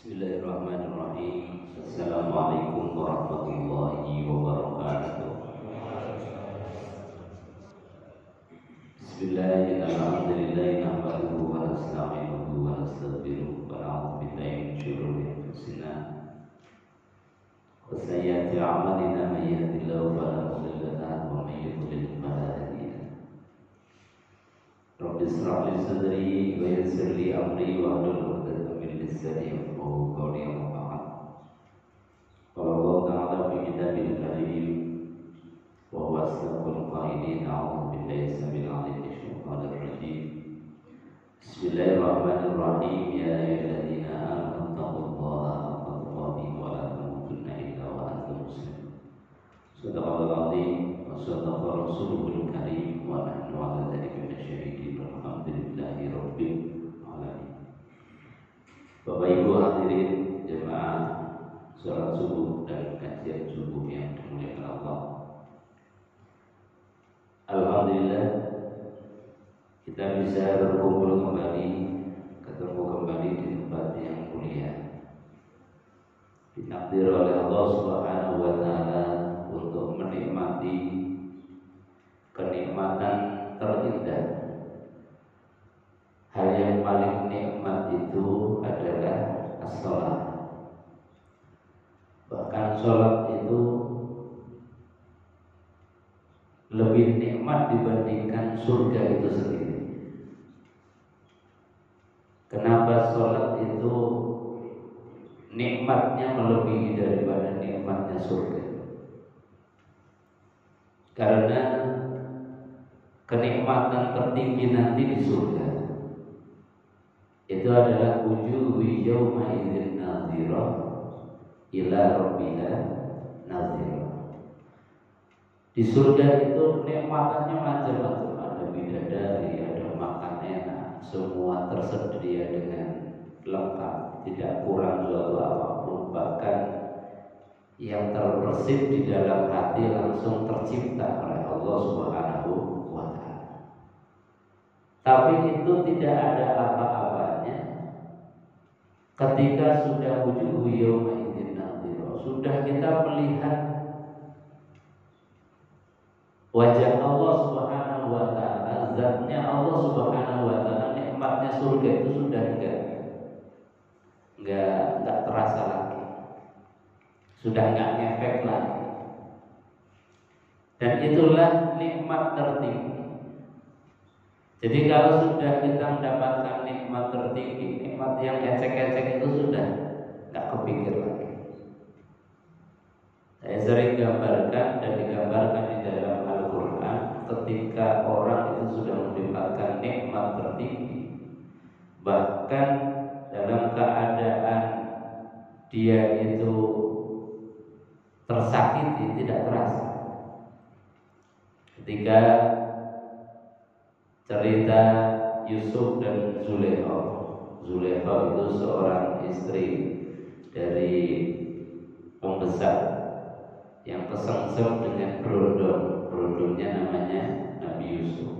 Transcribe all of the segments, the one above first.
Bismillahirrahmanirrahim. Assalamualaikum warahmatullahi wabarakatuh. Bismillahirrahmanirrahim. Nahmaduhu wa nasta'inuhu wa nastaghfiruh wa na'udzu billahi min shururi anfusina wa sayyiati a'malina may yahdihillahu fala mudilla lahu wa may yudlil fala hadiya lahu. Rabbi ishrah li sadri wa yassir li amri wa hlul 'uqdatam min lisani yafqahu qawli. Amma ba'd. Qala Allah ta'ala fi kitabil karim wa huwa asdaqul qailin. A'udzu billahi samil 'alim minasyaitonir rajim. Bismillahirrahmanirrahim. Ya ayyuhalladzina amanu taqullaha haqqa tuqatih wa la tamutunna illa wa antum muslimun. Shadaqallahul 'azim wa shadaqa rasuluhul karim wa nahnu 'ala dzalika minasyahidin. Alhamdulillahi rabbil alamin. Bapak Ibu hadirin jemaah salat subuh dan kajian subuh yang dimuliakan Allah. Alhamdulillah kita bisa berkumpul kembali, ketemu kembali di tempat yang mulia. Ditakdir oleh Allah Subhanahu wa taala untuk menikmati kenikmatan terindah. Hal yang paling nikmat itu adalah as-salat. Bahkan salat itu lebih nikmat dibandingkan surga itu sendiri. Kenapa salat itu nikmatnya melebihi daripada nikmatnya surga? Karena kenikmatan tertinggi nanti di surga itu adalah wujuhu yawma idzin nadhirah ila rabbiha nadhirah. Di surga itu nikmatannya macam-macam, ada bidadari, ada makan enak, semua tersedia dengan lengkap, tidak kurang suatu apapun. Bahkan yang terbersih di dalam hati langsung tercipta oleh Allah Subhanahu wa ta'ala. Tapi itu tidak ada apa-apanya ketika sudah wujuhu yawma idzin nadhirah, sudah kita melihat wajah Allah Subhanahu wa ta'ala, zatnya Allah Subhanahu wa ta'ala. Nikmatnya surga itu sudah enggak terasa lagi, sudah enggak ngefek lagi. Dan itulah nikmat tertinggi. Jadi kalau sudah kita mendapatkan nikmat tertinggi, nikmat yang ecek-ecek itu sudah enggak kepikir lagi. Saya sering gambarkan dan digambarkan di dalam Al-Quran, ketika orang itu sudah mendapatkan nikmat tertinggi, bahkan dalam keadaan dia itu tersakiti tidak terasa. Ketika cerita Yusuf dan Zulaikha. Zulaikha itu seorang istri dari pembesar yang kesengsem dengan berondong. Berondongnya namanya Nabi Yusuf.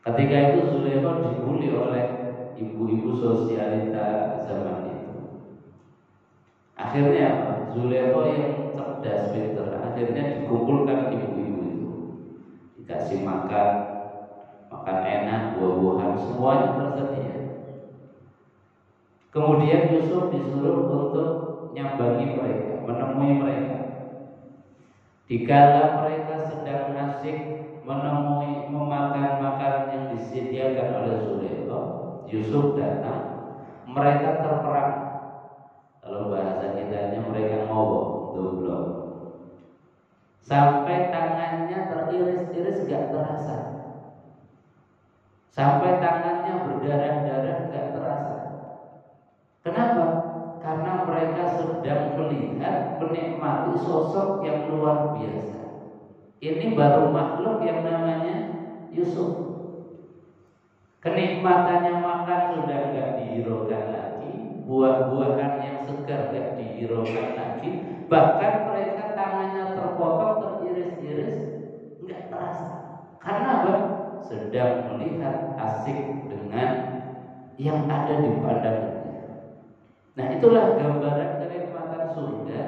Ketika itu Zulaikha dibully oleh ibu-ibu sosialita zaman itu. Akhirnya apa? Zulaikha yang cerdas, pintar, akhirnya dikumpulkan ibu-ibu itu, dikasih makan enak, buah-buahan, semuanya tersedia. Kemudian Yusuf disuruh untuk nyambangi mereka, menemui mereka. Dikala mereka sedang asik memakan makanan yang disediakan oleh Zulaikha, Yusuf datang. Mereka terperang. Kalau bahasa kitanya mereka ngobok, doblok. Sampai tangannya teriris-iris gak terasa. Sampai tangannya berdarah-darah gak terasa. Kenapa? Karena mereka sedang melihat, menikmati sosok yang luar biasa. Ini baru makhluk yang namanya Yusuf. Kenikmatannya makan sudah gak dihiraukan lagi, buah-buahan yang segar gak dihiraukan lagi. Bahkan mereka tangannya terpotong, teriris-iris, gak terasa. Karena apa? Sedang melihat, asik dengan yang ada di pandangannya. Nah, itulah gambaran kenikmatan surga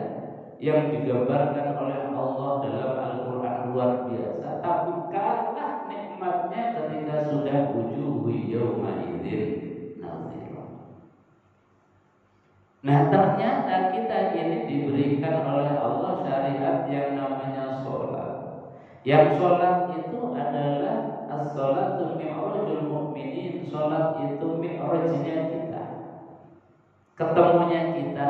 yang digambarkan oleh Allah dalam Al-Quran luar biasa. Tapi kalah nikmatnya ketika sudah wujuhu yauma idzin nadhirah. Nah, ternyata kita ini diberikan oleh Allah syariat yang namanya sholat. Yang sholat itu adalah as-sholatu mi'rajul mu'minin. Sholat itu mi'rajnya kita, ketemunya kita,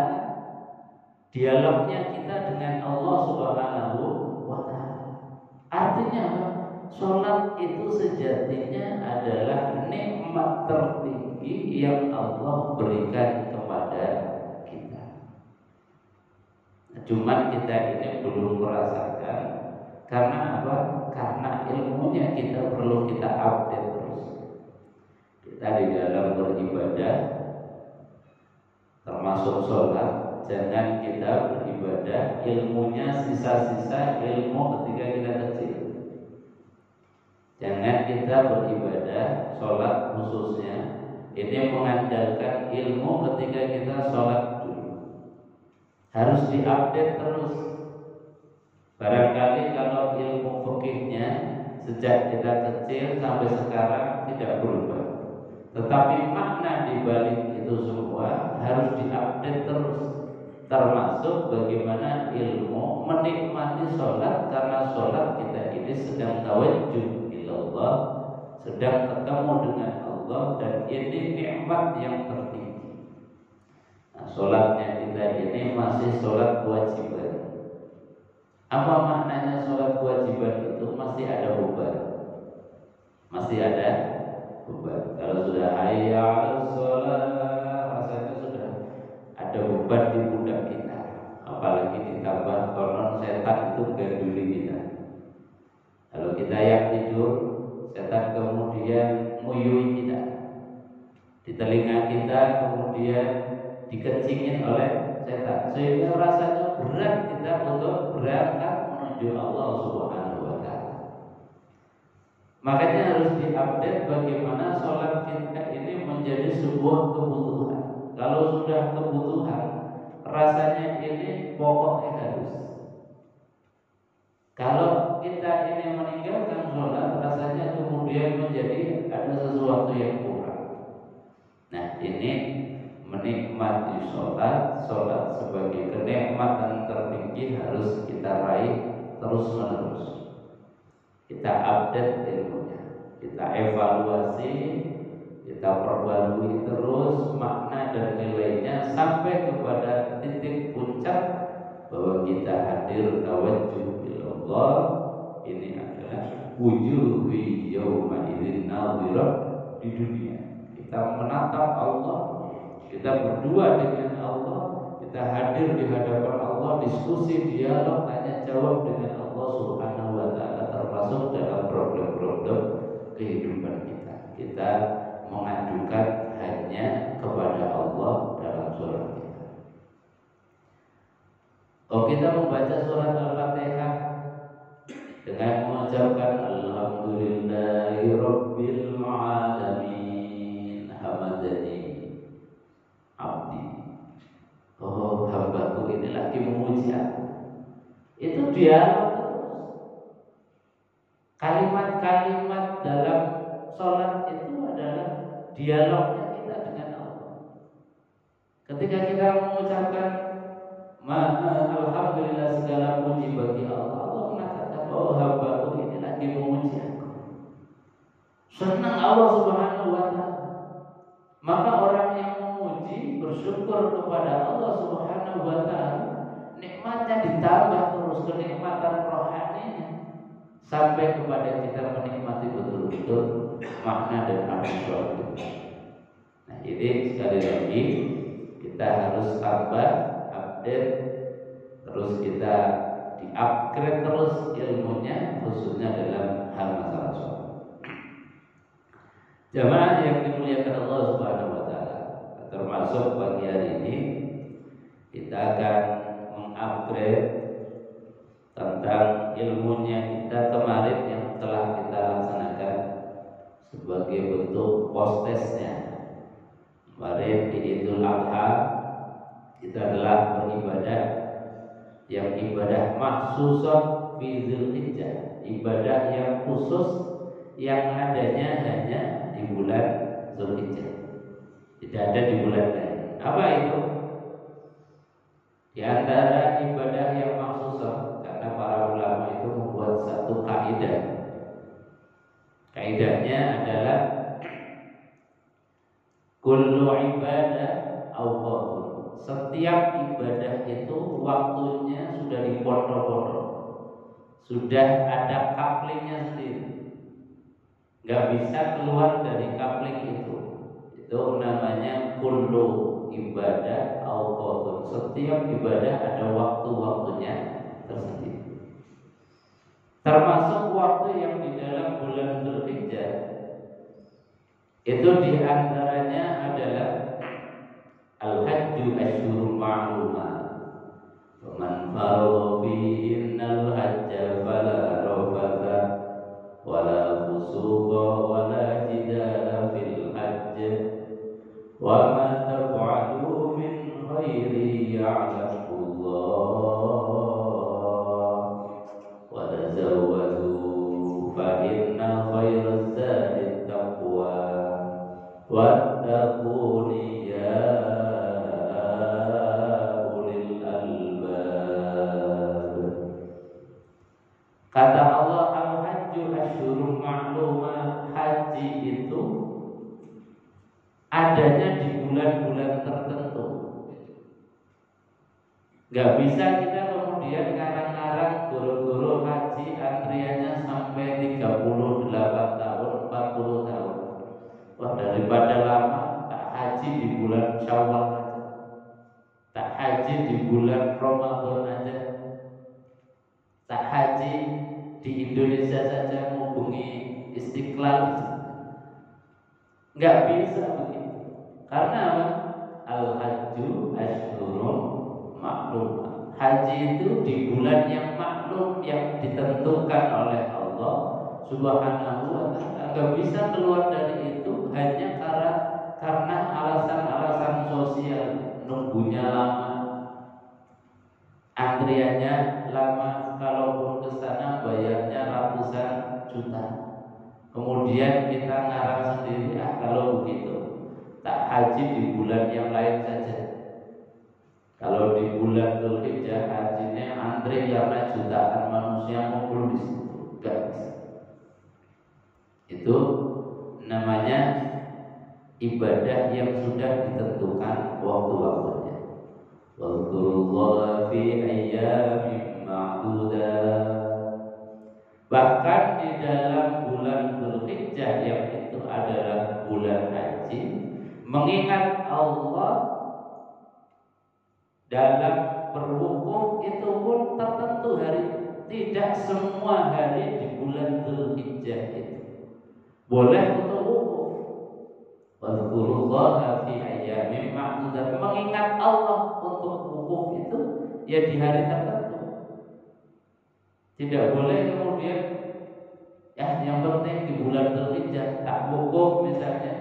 dialognya kita dengan Allah Subhanahu wa ta'ala. Artinya sholat itu sejatinya adalah nikmat tertinggi yang Allah berikan kepada kita. Cuman kita ini belum merasakan. Karena apa? Karena ilmunya kita perlu kita update terus. Kita di dalam beribadah, termasuk sholat, jangan kita beribadah ilmunya sisa-sisa ilmu ketika kita kecil. Jangan kita beribadah sholat khususnya ini mengandalkan ilmu ketika kita sholat dulu. Harus diupdate terus. Barangkali kalau ilmu fikihnya sejak kita kecil sampai sekarang tidak berubah, tetapi makna di balik itu semua harus diupdate terus. Termasuk bagaimana ilmu menikmati sholat, karena sholat kita ini sedang tawajjuh ilallah, sedang ketemu dengan Allah, dan ini nikmat yang tertinggi. Nah, sholatnya kita ini masih sholat kewajiban. Apa maknanya sholat kewajiban itu? Masih ada beban. Masih ada beban. Kalau sudah hayya 'alas sholat, rasanya sudah ada beban di pundak kita. Apalagi ditambah konon setan itu ganduli kita. Kalau kita yang tidur, setan kemudian nguyui kita. Di telinga kita kemudian dikencingin oleh setan, sehingga rasanya berat kita untuk berangkat menuju Allah Subhanahu wa ta'ala. Makanya harus diupdate bagaimana sholat kita ini menjadi sebuah kebutuhan. Kalau sudah kebutuhan, rasanya ini pokoknya harus. Kalau kita ini meninggalkan sholat, rasanya kemudian menjadi ada sesuatu yang kurang. Nah, ini menikmati sholat sebagai kenikmatan tertinggi harus kita raih terus menerus. Kita update ilmunya, kita evaluasi, kita perbarui terus makna dan nilainya sampai kepada titik puncak bahwa kita hadir tawajjuh ilallah. Ini adalah wujuhu yauma idzin nadhirah di dunia. Kita menatap Allah, kita berdua dengan Allah, kita hadir di hadapan Allah, diskusi, dialog, tanya jawab dengan Allah Subhanahu wa ta'ala, termasuk dalam problem-problem kehidupan kita. Kita mengajukan hanya kepada Allah dalam sholat kita. Kita membaca surat Al-Fatihah dengan mengucapkan Alhamdulillahi Rabbil Alamin, hamadani abdi. Oh, hambaku ini lagi memuji aku. Itu dialog terus. Kalimat-kalimat dalam sholat itu adalah dialognya kita dengan Allah. Ketika kita mengucapkan Alhamdulillah, segala puji bagi Allah, Allah mengatakan, oh hambaku ini lagi memuji aku. Senang Allah Subhanahu wa ta'ala. Maka orang yang memuji, bersyukur kepada Allah Subhanahu wa ta'ala, nikmatnya ditambah terus, kenikmatan rohaninya, sampai kepada kita menikmati betul-betul makna dan arti sholat. Nah, ini sekali lagi kita harus tambah, update, terus kita di-upgrade terus ilmunya, khususnya dalam hal masalah sholat. Jamaah yang dimuliakan Allah Subhanahu wa ta'ala, termasuk pagi hari ini kita akan mengupgrade tentang ilmunya kita kemarin yang telah kita laksanakan sebagai bentuk post-testnya. kemarin di Idul Adha itu adalah beribadah yang ibadah maksusat fi Dzulhijjah, ibadah yang khusus yang adanya hanya di bulan Dzulhijjah, tidak ada di bulan lain. Apa itu? Di antara ibadah yang maksusah, karena para ulama itu membuat satu kaidah. Kaidahnya adalah kullu ibadah awqatun. Setiap ibadah itu waktunya sudah dipotong-potong, sudah ada kaplingnya sendiri, nggak bisa keluar dari kapling itu. Itu namanya kullu ibadah awqatun. Setiap ibadah ada waktu-waktunya tersendiri. Termasuk waktu yang di dalam bulan Dzulhijjah itu diantaranya adalah al-hajju asyhurun ma'lumat. Faman farada fihinnal hajja fala rafatha wala fusuqa wala jidala fil hajj wa ma taf'alu min khairi ya'lamullah wa tazawwadu fa inna khairaz zadi taqwa wattaquni ya ulil albab. Kata Allah, al-hajju asyhurun ma'lumat. Haji itu adanya di bulan-bulan tertentu. Gak bisa kita kemudian ngarang-ngarang guru-guru haji antriannya sampai 38 tahun, 40 tahun. Wah, daripada lama tak haji di bulan Syawal aja, tak haji di bulan Ramadan aja, tak haji di Indonesia saja menghubungi Istiqlal. Nggak bisa begitu. Karena apa? Al-hajju asyhurun ma'lumat. Haji itu di bulan yang maklum, yang ditentukan oleh Allah Subhanahu wa ta'ala. Nggak bisa keluar dari itu hanya karena alasan-alasan sosial. Nunggunya lama, antriannya lama, kalaupun ke sana bayarnya ratusan juta. Kemudian kita ngarang sendiri, kalau begitu tak haji di bulan yang lain saja. Kalau di bulan Dzulhijjah hajinya antri karena jutaan manusia ngumpul di situ, enggak bisa. Itu namanya ibadah yang sudah ditentukan waktu-waktunya. Wadzurullaha fi ayyamin ma'dudat. Bahkan di dalam bulan Dzulhijjah yang itu adalah bulan haji, mengingat Allah dalam berwukuf itu pun tertentu hari. Tidak semua hari di bulan Dzulhijjah itu boleh untuk wukuf. Wadzurullaha fi ayyamin ma'dudat. Mengingat Allah untuk wukuf itu ya di hari tertentu. Tidak boleh kemudian ya yang penting di bulan Dzulhijjah tak wukuf, misalnya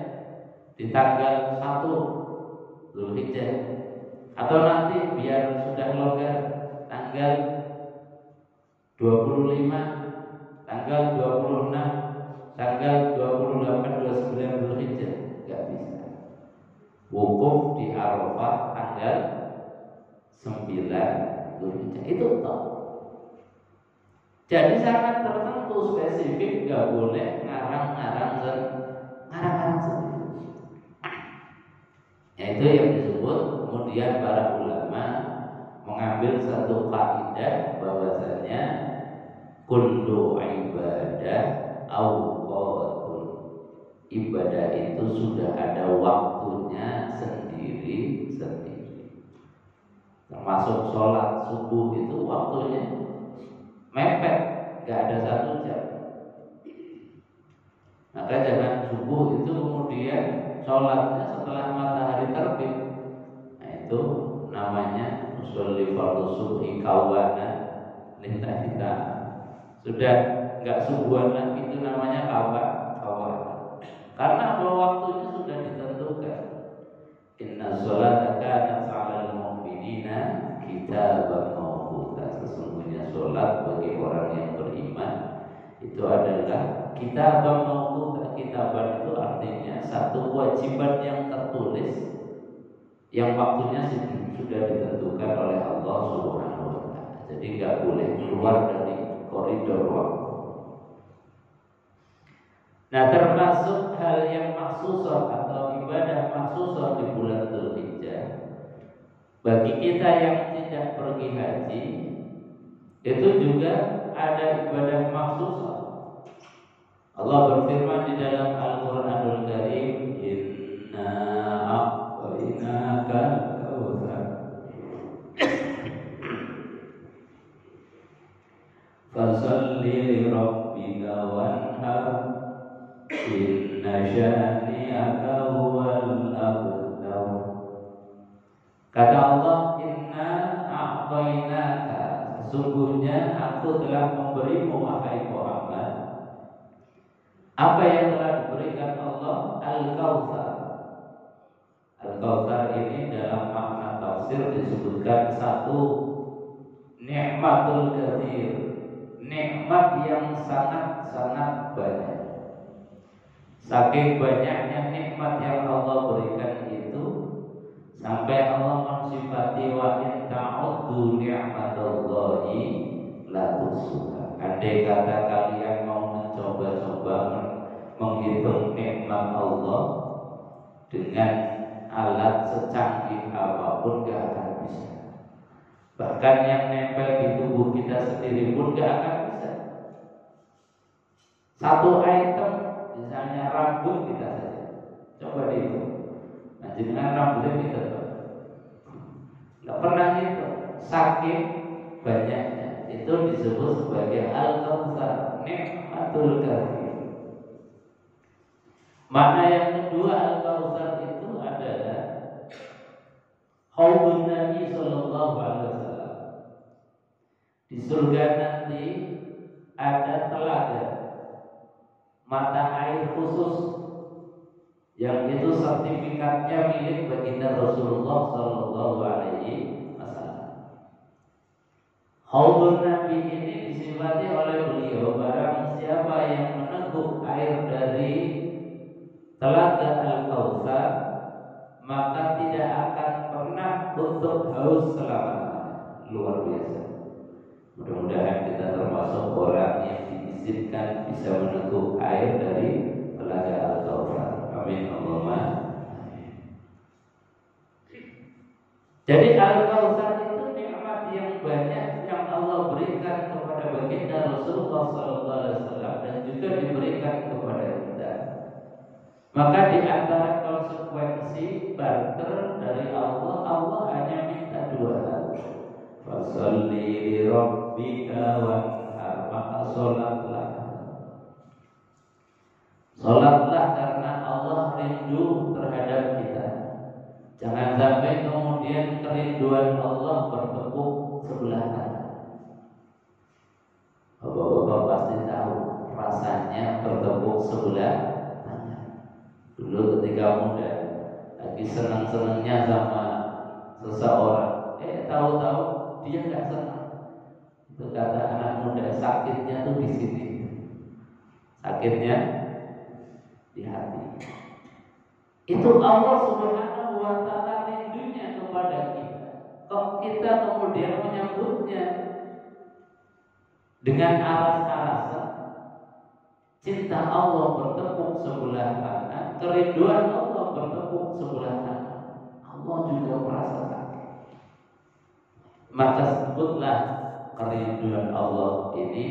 di tanggal 1 Dzulhijjah, atau nanti biar sudah longgar tanggal 25, tanggal 26, tanggal 28, 29 Dzulhijjah. Enggak bisa. Wukuf di Arafah tanggal 9 Dzulhijjah itu toh. Jadi sangat tertentu, spesifik, nggak boleh ngarang-ngarang sendiri. Ya itu yang disebut kemudian para ulama mengambil satu kaidah bahwasanya kullu ibadah awqatun. Ibadah itu sudah ada waktunya sendiri-sendiri. Termasuk sholat subuh itu waktunya mepet, gak ada 1 jam. Maka jangan subuh itu kemudian sholatnya setelah matahari terbit. Nah itu namanya usolli fardhu subhi kawana lillahi ta'ala. Sudah gak subuhan lagi, itu namanya kawana. Karena bahwa waktunya sudah ditentukan. Itu adalah kitaban mawquta. Kitaban itu artinya satu kewajiban yang tertulis yang waktunya sudah ditentukan oleh Allah Subhanahu wa taala. Jadi nggak boleh keluar dari koridor waktu. Nah, termasuk hal yang maksusah atau ibadah maksusah di bulan Dzulhijjah bagi kita yang tidak pergi haji, itu juga ada ibadah maksusah. Allah berfirman di dalam Al-Qur'anul Karim, "Inna a'tainaka al-kautsar fasholli li rabbika wanhar inna syani'aka huwal abtar." Kata Allah, "Inna a'tainaka", sesungguhnya aku telah memberimu wahai Muhammad apa yang telah diberikan Allah, Al-Kautsar. Al-Kautsar ini dalam makna tafsir disebutkan satu nikmatul katsir, nikmat yang sangat-sangat banyak. Saking banyaknya nikmat yang Allah berikan itu, sampai Allah mensifati wa in ta'uddu ni'matallahi la tuhsuha. Andai kata kalian mau mencoba-coba menghitung nikmat Allah dengan alat secanggih apapun gak akan bisa. Bahkan yang nempel di tubuh kita sendiri pun gak akan bisa. Satu item, misalnya rambut kita saja, coba dihitung. Nah, dengan rambutnya kita nggak pernah itu, saking banyaknya. Itu disebut sebagai Al-Kautsar, nikmatul katsir. Makna yang kedua Al-Kautsar itu adalah haudun Nabi sallallahu alaihi wasallam. Di surga nanti ada telaga, mata air khusus yang itu sertifikatnya milik baginda Rasulullah sallallahu alaihi wasallam. Haudun Nabi ini disifati oleh beliau, barang siapa yang meneguk air dari telaga Al-Kautsar, maka tidak akan pernah untuk haus selama-lamanya. Luar biasa. Mudah-mudahan kita termasuk orang yang diizinkan bisa meneguk air dari telaga Al-Kautsar. Amin Allahumma. Jadi Al-Kautsar itu nikmat yang banyak yang Allah berikan kepada baginda Rasulullah SAW dan juga diberikan kepada kita. Maka di antara konsekuensi barter dari Allah, Allah hanya minta dua hal. Fasholli li rabbika wanhar, maka sholatlah. Sholatlah karena Allah rindu terhadap kita. Jangan sampai kemudian kerinduan Allah bertepuk sebelah kanan. Bapak-bapak pasti tahu rasanya bertepuk sebelah kanan. Dulu ketika muda, lagi senang-senangnya sama seseorang, tahu-tahu dia nggak senang. Itu kata anak muda, sakitnya tuh di sini. Sakitnya di hati. Itu Allah Subhanahu wa taala rindunya kepada kita. Kok kita kemudian menyambutnya dengan aras-arasan? Cinta Allah bertepuk sebelah kanan, kerinduan Allah bertepuk sebelah kanan. Allah juga merasa sakit. Maka sebutlah kerinduan Allah ini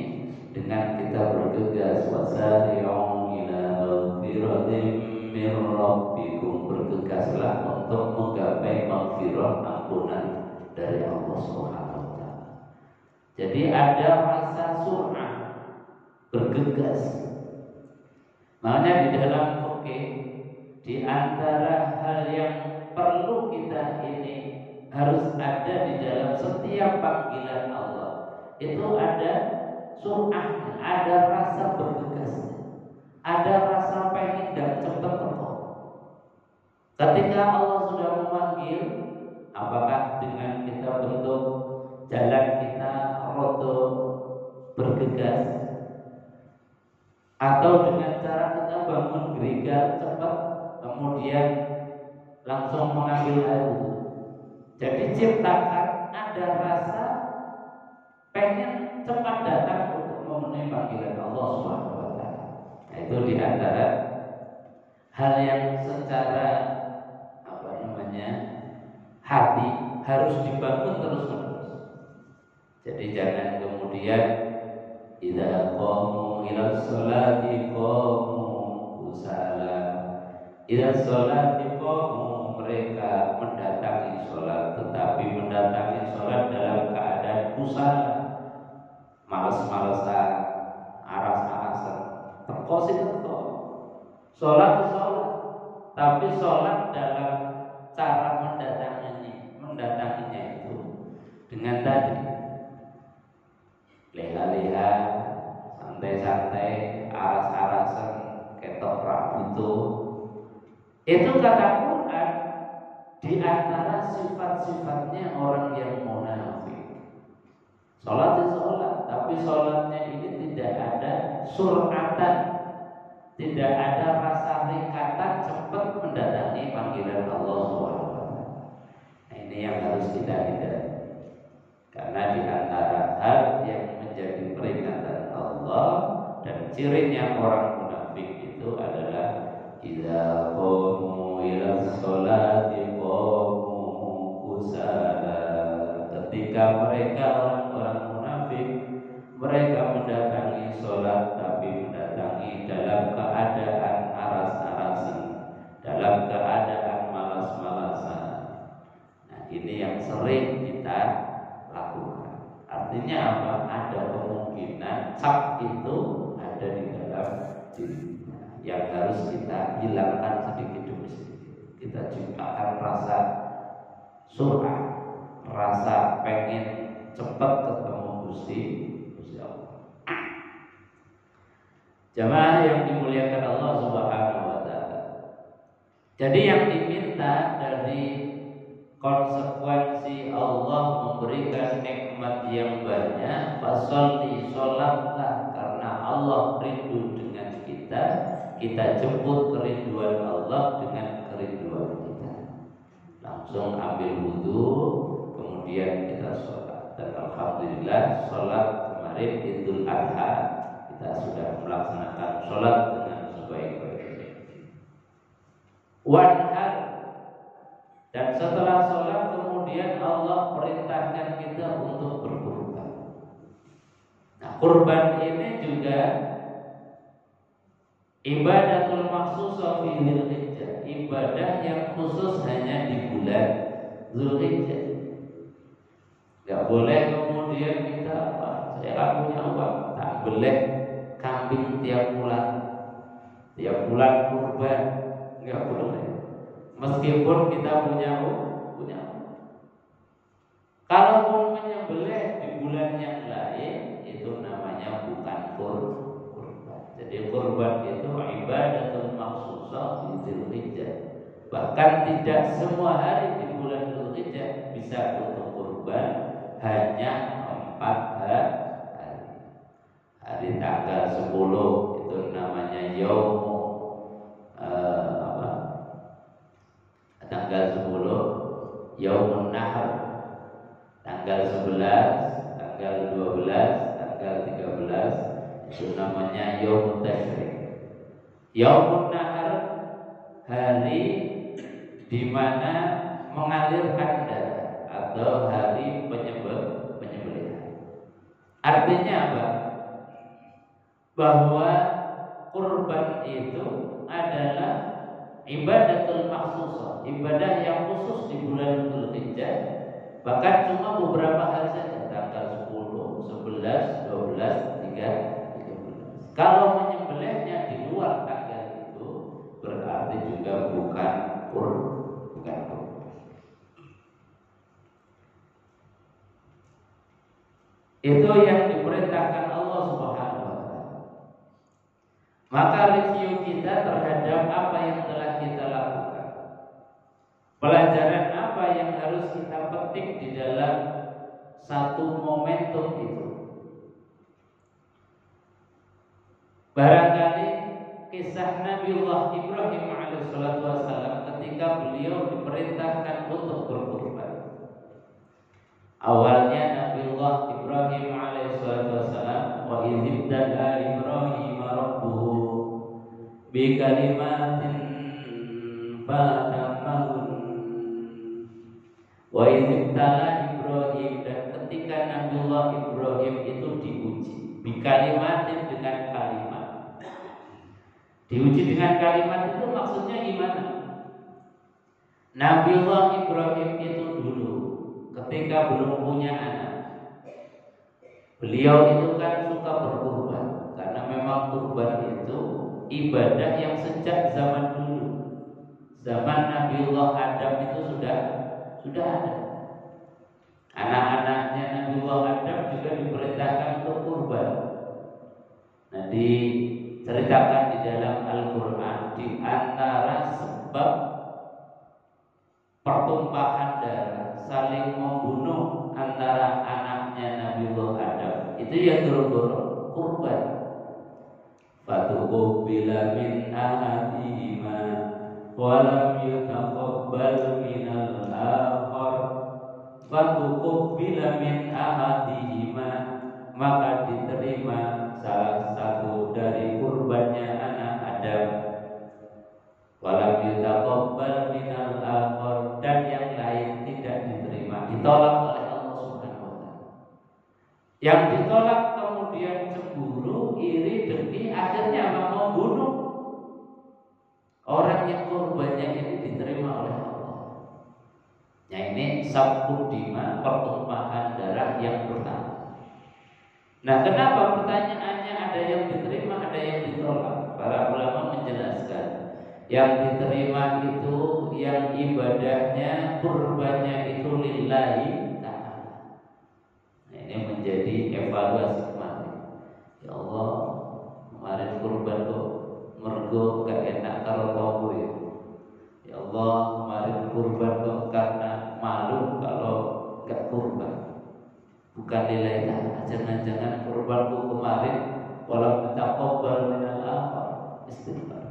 dengan kita bergegas, wasari'u ila maghfiratin min rabbikum, bergegaslah untuk menggapai maghfirah, ampunan dari Allah Subhanahu wa taala. Jadi ada rasa sur'ah, bergegas. Makanya di dalam fikih, di antara hal yang perlu kita ini harus ada di dalam setiap panggilan Allah, itu ada sur'ah, ada rasa bergegas, ada rasa pengen dan cepat teko. Ketika Allah sudah memanggil, apakah dengan kita bentuk jalan kita roto bergegas, atau dengan cara kita bangun gereja cepat kemudian langsung mengambil air wudhu. Jadi ciptakan ada rasa pengen cepat datang untuk memenuhi panggilan Allah Subhanahu wa taala. Nah, itu di antara hal yang secara hati harus dibangun terus-menerus. Jadi jangan kemudian idza qamu ila sholati qamu kusala. Idza sholati qamu, mereka mendatangi sholat, tetapi mendatangi sholat dalam keadaan kusala, malas-malasan, aras-arasan, teko sih teko. Sholat tapi sholat dalam cara mendatanginya itu dengan tadi leha-leha, santai-santai, aras-arasan, ketok rabutu. Itu kata Quran di antara sifat-sifatnya orang yang munafik. Sholat itu sholat, tapi sholatnya ini tidak ada suratan, tidak ada rasa rekatan cepat mendatangi panggilan Allah SWT. Nah, ini yang harus kita hindari. Karena di antara hal yang menjadi peringatan Allah dan cirinya orang munafik itu adalah idza qamu ila sholati qamu kusala. Ketika mereka orang-orang munafik, mereka mendatangi sholat tapi mendatangi dalam keadaan aras-arasan, dalam keadaan malas-malasan. Nah, ini yang sering kita lakukan. Artinya apa? Ada kemungkinan cap itu ada di dalam dirinya yang harus kita hilangkan sedikit demi sedikit. Kita ciptakan rasa surah, rasa pengen cepat ketemu Gusti Allah. Jamaah yang dimuliakan Allah Subhanahu wa taala. Jadi yang diminta dari konsekuensi Allah memberikan nikmat yang banyak, fasholli, sholatlah, karena Allah rindu dengan kita, kita jemput kerinduan Allah dengan kerinduan kita. Langsung ambil wudhu, kemudian kita sholat. Dan alhamdulillah sholat kemarin Idul Adha kita sudah melaksanakan sholat dengan sebaik-baiknya. Wanhar. Dan setelah sholat kemudian Allah perintahkan kita untuk berkurban. Nah, kurban ini juga ibadatul maksusah fi Dzulhijjah, ibadah yang khusus hanya di bulan Dzulhijjah. Gak boleh kemudian kita saya punya uang, tak boleh kambing tiap bulan kurban, gak boleh. Meskipun kita punya. Kalaupun menyembelih di bulan yang lain, itu namanya bukan kurban. Jadi kurban itu ibadatul maksusah di Dzulhijjah. Bahkan tidak semua hari di bulan Dzulhijjah bisa untuk kurban, hanya 4 hari. Hari tanggal 10 itu namanya Yaumu tanggal 10 Yaumun Nahr, tanggal 11, tanggal 12, tanggal 13 itu namanya Yaumut Tasyrik. Yaumun Nahr hari di mana mengalirkan darah atau hari penyembelihan. Artinya apa? Bahwa kurban itu adalah ibadatul maksusah, ibadah yang khusus di bulan Dzulhijjah. Bahkan cuma beberapa hari saja, tanggal 10, 11, 12, 13. Kalau menyembelihnya di luar tanggal itu berarti juga bukan kurban. Itu yang diperintahkan Allah Subhanahu wa taala. Maka review kita terhadap apa yang telah kita lakukan, pelajaran apa yang harus kita petik di dalam satu momentum itu. Barangkali kisah Nabiullah Ibrahim alaihissalatu wassalam ketika beliau diperintahkan untuk berkurban. Awalnya Nabiullah Ibrahim alaihissalatu wassalam, wa idzib da'a Ibrahim rabbuhu bi kalimatin fatammahun. Wa idzib tala Ibrahim, dan ketika Nabiullah Ibrahim itu diuji bi kalimatin, dengan kalimat. Diuji dengan kalimat itu maksudnya gimana? Nabiullah Ibrahim itu dulu ketika belum punya anak, beliau itu kan suka berkurban, karena memang kurban itu ibadah yang sejak zaman dulu. Zaman Nabiullah Adam itu sudah ada. Anak-anaknya Nabiullah Adam juga diperintahkan untuk kurban. Nah, diceritakan di dalam Al-Quran, di antara sebab pertumpahan darah, saling membunuh antara anaknya Nabiullah Adam, itu ya gara-gara kurban. Fatuqbila min ahadihima wa lam yutaqabbal minal akhar. Fatuqbila min ahadihima, maka diterima salah satu dari kurbannya anak Adam. Walam yutaqabbal minal akhar, dan yang lain tidak diterima, ditolak oleh Allah Subhanahu wa taala. Yang ditolak kemudian cemburu, iri, dengki, akhirnya membunuh. Orang yang kurbannya ini diterima oleh Allah. Nah, ini sabku dima, pertumpahan darah yang pertama. Nah, kenapa pertanyaannya ada yang diterima, ada yang ditolak? Para ulama menjelaskan, yang diterima itu yang ibadahnya, kurbannya itu lillahi ta'ala. Nah, ini menjadi evaluasi kemarin. Ya Allah, kemarin kurban kok mergo gak enak karo toko ya. Ya Allah, kemarin kurban kok karena malu kalau gak kurban. Bukan lillahi ta'ala. Jangan-jangan kurbanku kemarin walau taqabbal minal akhar, istighfar.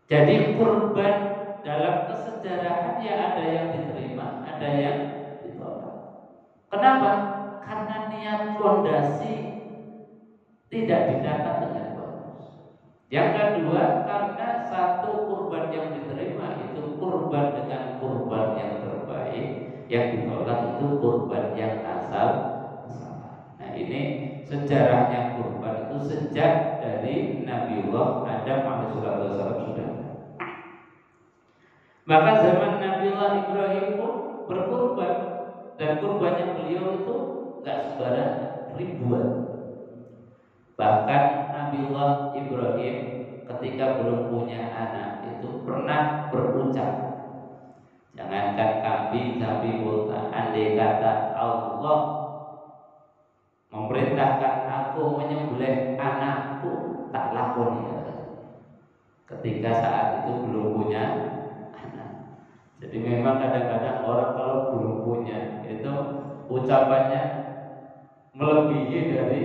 Jadi kurban dalam kesejarahan ya ada yang diterima, ada yang ditolak. Kenapa? Karena niat fondasi tidak didata dengan bagus. Yang kedua, karena satu kurban yang diterima itu kurban dengan kurban yang terbaik, yang ditolak itu kurban yang asal. Nah, ini sejarahnya kurban itu sejak dari Nabiullah Adam alaihissalam sudah. Maka zaman Nabiullah Ibrahim pun berkurban, dan kurbannya beliau itu gak sembarang, ribuan. Bahkan Nabiullah Ibrahim ketika belum punya anak itu pernah berucap, jangankan kambing tapi unta, andai kata Allah memerintahkan aku menyembelih anakku, tak lakoni. Ketika saat itu belum punya anak. Jadi memang kadang-kadang orang kalau belum punya itu ucapannya melebihi dari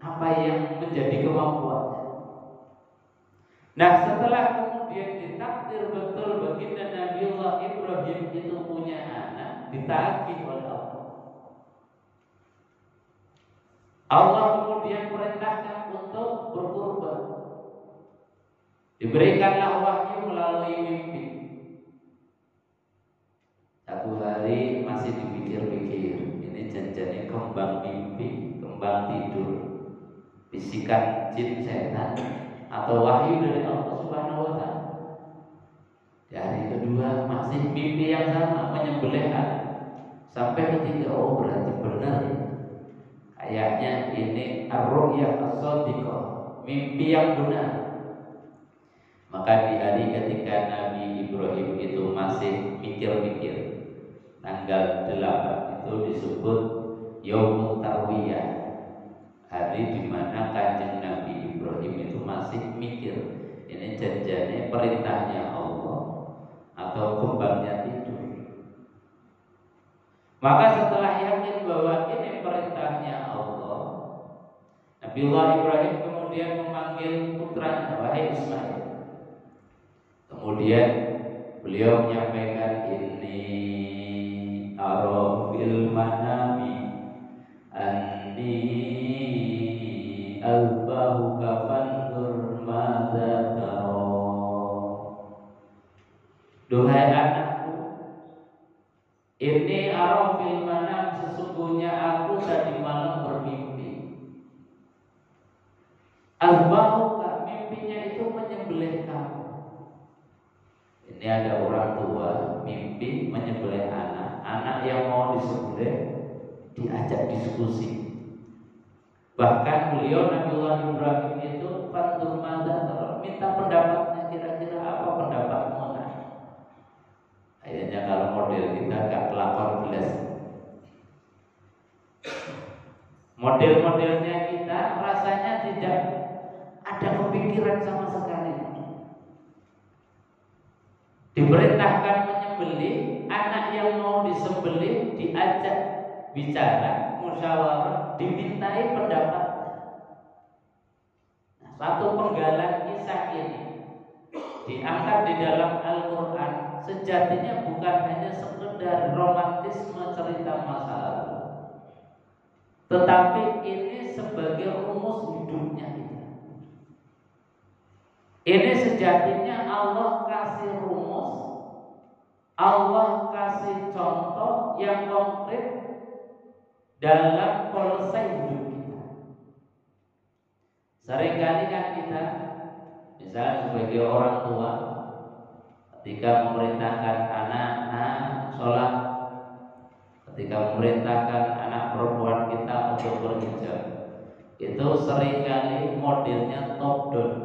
apa yang menjadi kemampuannya. Nah, setelah kemudian ditakdir betul baginda Nabiullah Ibrahim itu punya anak, ditagih oleh Allah. Allah kemudian perintahkan untuk berkurban. Diberikanlah wahyu melalui mimpi. Satu hari masih dipikir-pikir, ini janjinya kembang mimpi, kembang tidur, bisikan jin setan, atau wahyu dari Allah Subhanahu wa taala. Di hari kedua masih mimpi yang sama, menyembelih anak. Sampai ketiga, oh berarti benar. Kayaknya ini ar-ru'yah as-shadiqah, mimpi yang benar. Maka di hari ketika Nabi Ibrahim itu masih mikir-mikir, tanggal 8 itu disebut Yaumut Tarwiyah, hari di mana kanjeng Nabi Ibrahim itu masih mikir, ini janjinya perintahnya Allah atau kembangnya tidur. Maka setelah yakin bahwa ini perintahnya Allah, Nabiullah Ibrahim kemudian kemudian memanggil putranya, wahai Ismail. Kemudian beliau menyampaikan, ini ara fil manami anni albahuka fandur madza tara. Duhai anakku, ini ara fil manam, sesungguhnya aku tadi malam bermimpi. Albahuka, mimpinya itu menyembelih kamu. Ini ada orang tua mimpi menyembelih anak yang mau disembelih diajak diskusi. Bahkan beliau Nabiullah Ibrahim itu fandur madza tara, minta pendapatnya, kira-kira apa pendapatmu? Akhirnya kalau model kita gak pelakor belas. Model-modelnya kita rasanya tidak ada kepikiran sama sekali. Diperintahkan menyembelih, anak yang mau disembelih diajak bicara, musyawarah, dimintai pendapatnya. Nah, satu penggalan kisah ini diangkat di dalam Al-Quran, sejatinya bukan hanya sekedar romantisme cerita masa lalu, tetapi ini sebagai rumus hidupnya kita. Ini sejatinya Allah kasih rumus, Allah kasih contoh yang konkret dalam polisi hidup kita. Seringkali kan kita, misalnya sebagai orang tua, ketika memerintahkan anak sholat, ketika memerintahkan anak perempuan kita untuk berhijab, itu seringkali modelnya top down.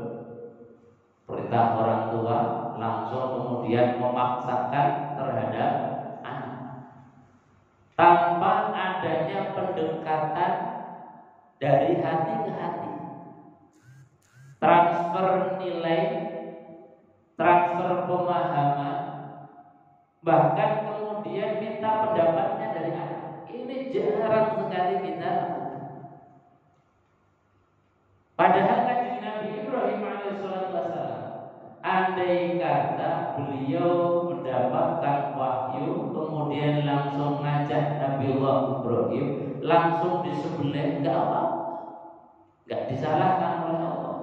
Perintah orang tua langsung kemudian memaksakan terhadap anak, tanpa adanya pendekatan dari hati ke hati, transfer nilai, transfer pemahaman, bahkan kemudian minta pendapatnya dari anak. Ini jarang sekali kita lakukan. Padahal kanjeng Nabi Ibrahim alaihissalam, andai kata beliau mendapatkan wahyu kemudian langsung ngajak Nabiullah Ibrahim langsung disembelih, enggak apa-apa, enggak disalahkan oleh Allah.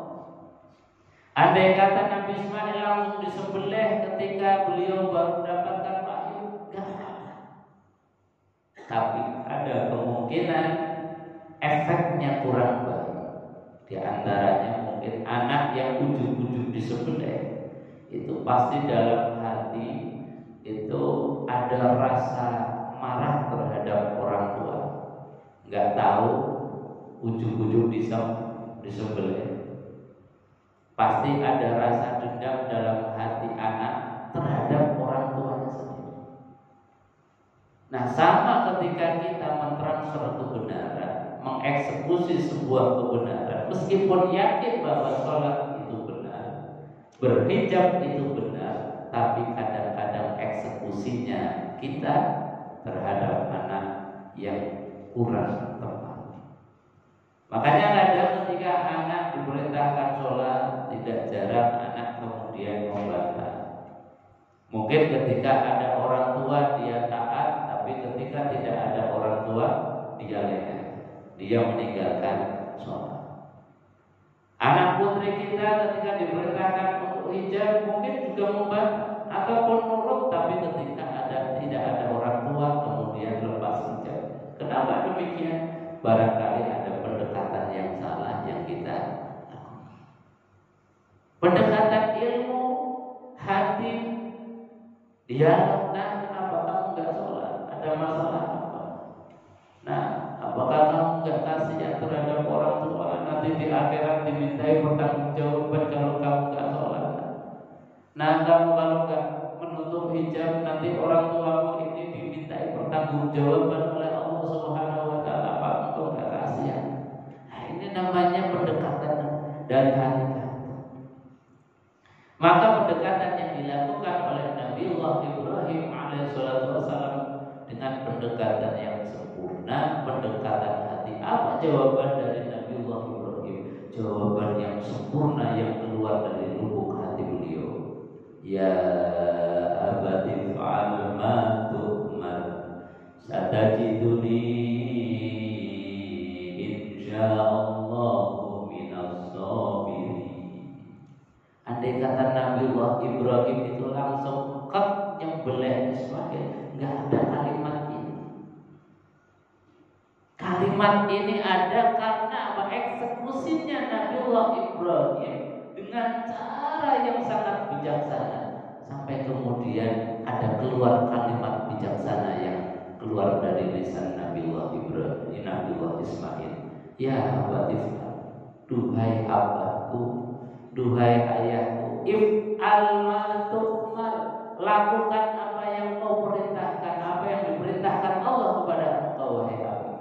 Andai kata Nabi Ismail langsung disembelih ketika beliau baru mendapatkan wahyu, enggak apa-apa. Tapi ada kemungkinan efeknya kurang baik. Di antaranya mungkin anak yang ujug-ujug disembelih itu pasti dalam hati itu ada rasa marah terhadap orang tua, nggak tahu ujug-ujug disembelih. Pasti ada rasa dendam dalam hati anak terhadap orang tuanya sendiri. Nah, sama ketika kita mentransfer kebenaran, mengeksekusi sebuah kebenaran, meskipun yakin bahwa sholat itu benar, berhijab itu benar, tapi kadang-kadang eksekusinya kita terhadap anak yang kurang tepat. Makanya kadang ketika anak diperintahkan sholat, tidak jarang anak kemudian membantah. Mungkin ketika ada orang tua dia taat, tapi ketika tidak ada orang tua dia lengah, dia meninggalkan sholat. Anak putri kita ketika diperintahkan untuk hijab mungkin juga membantah ataupun nurut, tapi ketika tidak ada orang tua kemudian lepas hijab. Kenapa demikian? Barangkali ada pendekatan yang salah yang kita lakukan. Pendekatan ilmu, hati, dialog. Nah, kenapa kamu nggak sholat? Ada masalah apa? Nah, apakah kamu nggak kasihan terhadap orang tua? Nanti di akhirat dimintai pertanggungjawaban kalau kamu nggak sholat. Nah, kamu kalau nggak menutup hijab, nanti orang tuamu ini dimintai pertanggungjawaban oleh Allah Subhanahu Wa Taala. Apa engkau nggak kasihan? Nah, ini namanya pendekatan dari hati. Maka pendekatan yang dilakukan oleh Nabiullah Ibrahim alaihissalam dengan pendekatan yang sempurna, pendekatan hati. Apa jawaban dari Nabiullah Ibrahim? Jawaban keluar dari lubuk hati beliau. Ya abati fa'al ma tu'mar satajiduni insyaallahu minas sabirin. Andai kata Nabiullah Ibrahim itu langsung kek nyembelih Ismail, nggak ada kalimat ini. Kalimat ini ada karena apa? Eksekusinya Nabiullah Ibrahim dengan cara yang sangat bijaksana, sampai kemudian ada keluar kalimat bijaksana yang keluar dari lisan Nabiullah Ibrahim, Nabiullah Ismail. Ya abatifna, duhai abahku, duhai ayahku, if al-matu'mar, lakukan apa yang kau perintahkan, apa yang diperintahkan Allah kepada engkau, wahai abah.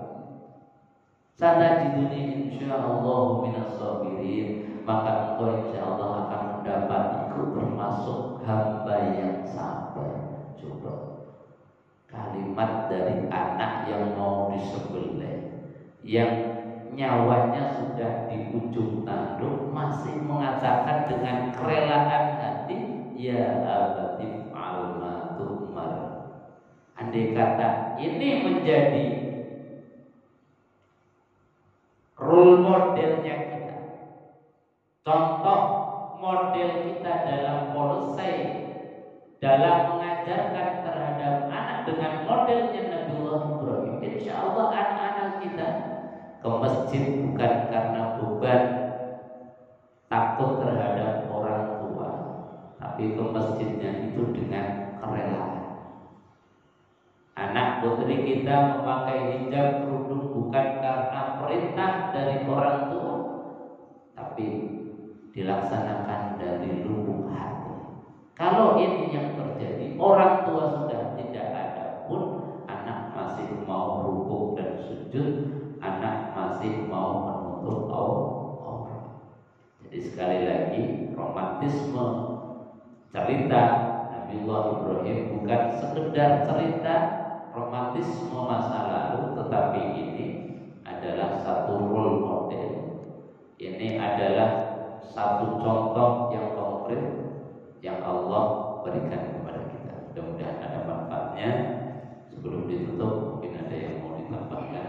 Satajiduni insyaallahu minas sabirin, maka engkau insyaallah akan mendapatiku termasuk hamba yang sabar. Coba kalimat dari anak yang mau disembelih, yang nyawanya sudah di ujung tanduk, masih mengatakan dengan kerelaan hati, ya abati fa'al ma tu'mar. Andai kata ini menjadi role modelnya kita, contoh model kita dalam polisi, dalam mengajarkan terhadap anak dengan modelnya Nabiullah Ibrahim, insya Allah anak-anak kita ke masjid bukan karena beban takut terhadap orang tua, tapi ke masjidnya itu dengan kerelaan. Anak putri kita memakai hijab kerudung bukan karena perintah dari orang tua, tapi dilaksanakan dari lubuk hati. Kalau ini yang terjadi, orang tua sudah tidak ada pun, anak masih mau rukuk dan sujud, anak masih mau menutup aurat. Jadi sekali lagi, romantisme cerita Nabiullah Ibrahim bukan sekedar cerita romantisme masa lalu, tetapi ini adalah satu role model. Ini adalah satu contoh yang konkret yang Allah berikan kepada kita. Mudah-mudahan ada manfaatnya. Sebelum ditutup, mungkin ada yang mau ditambahkan.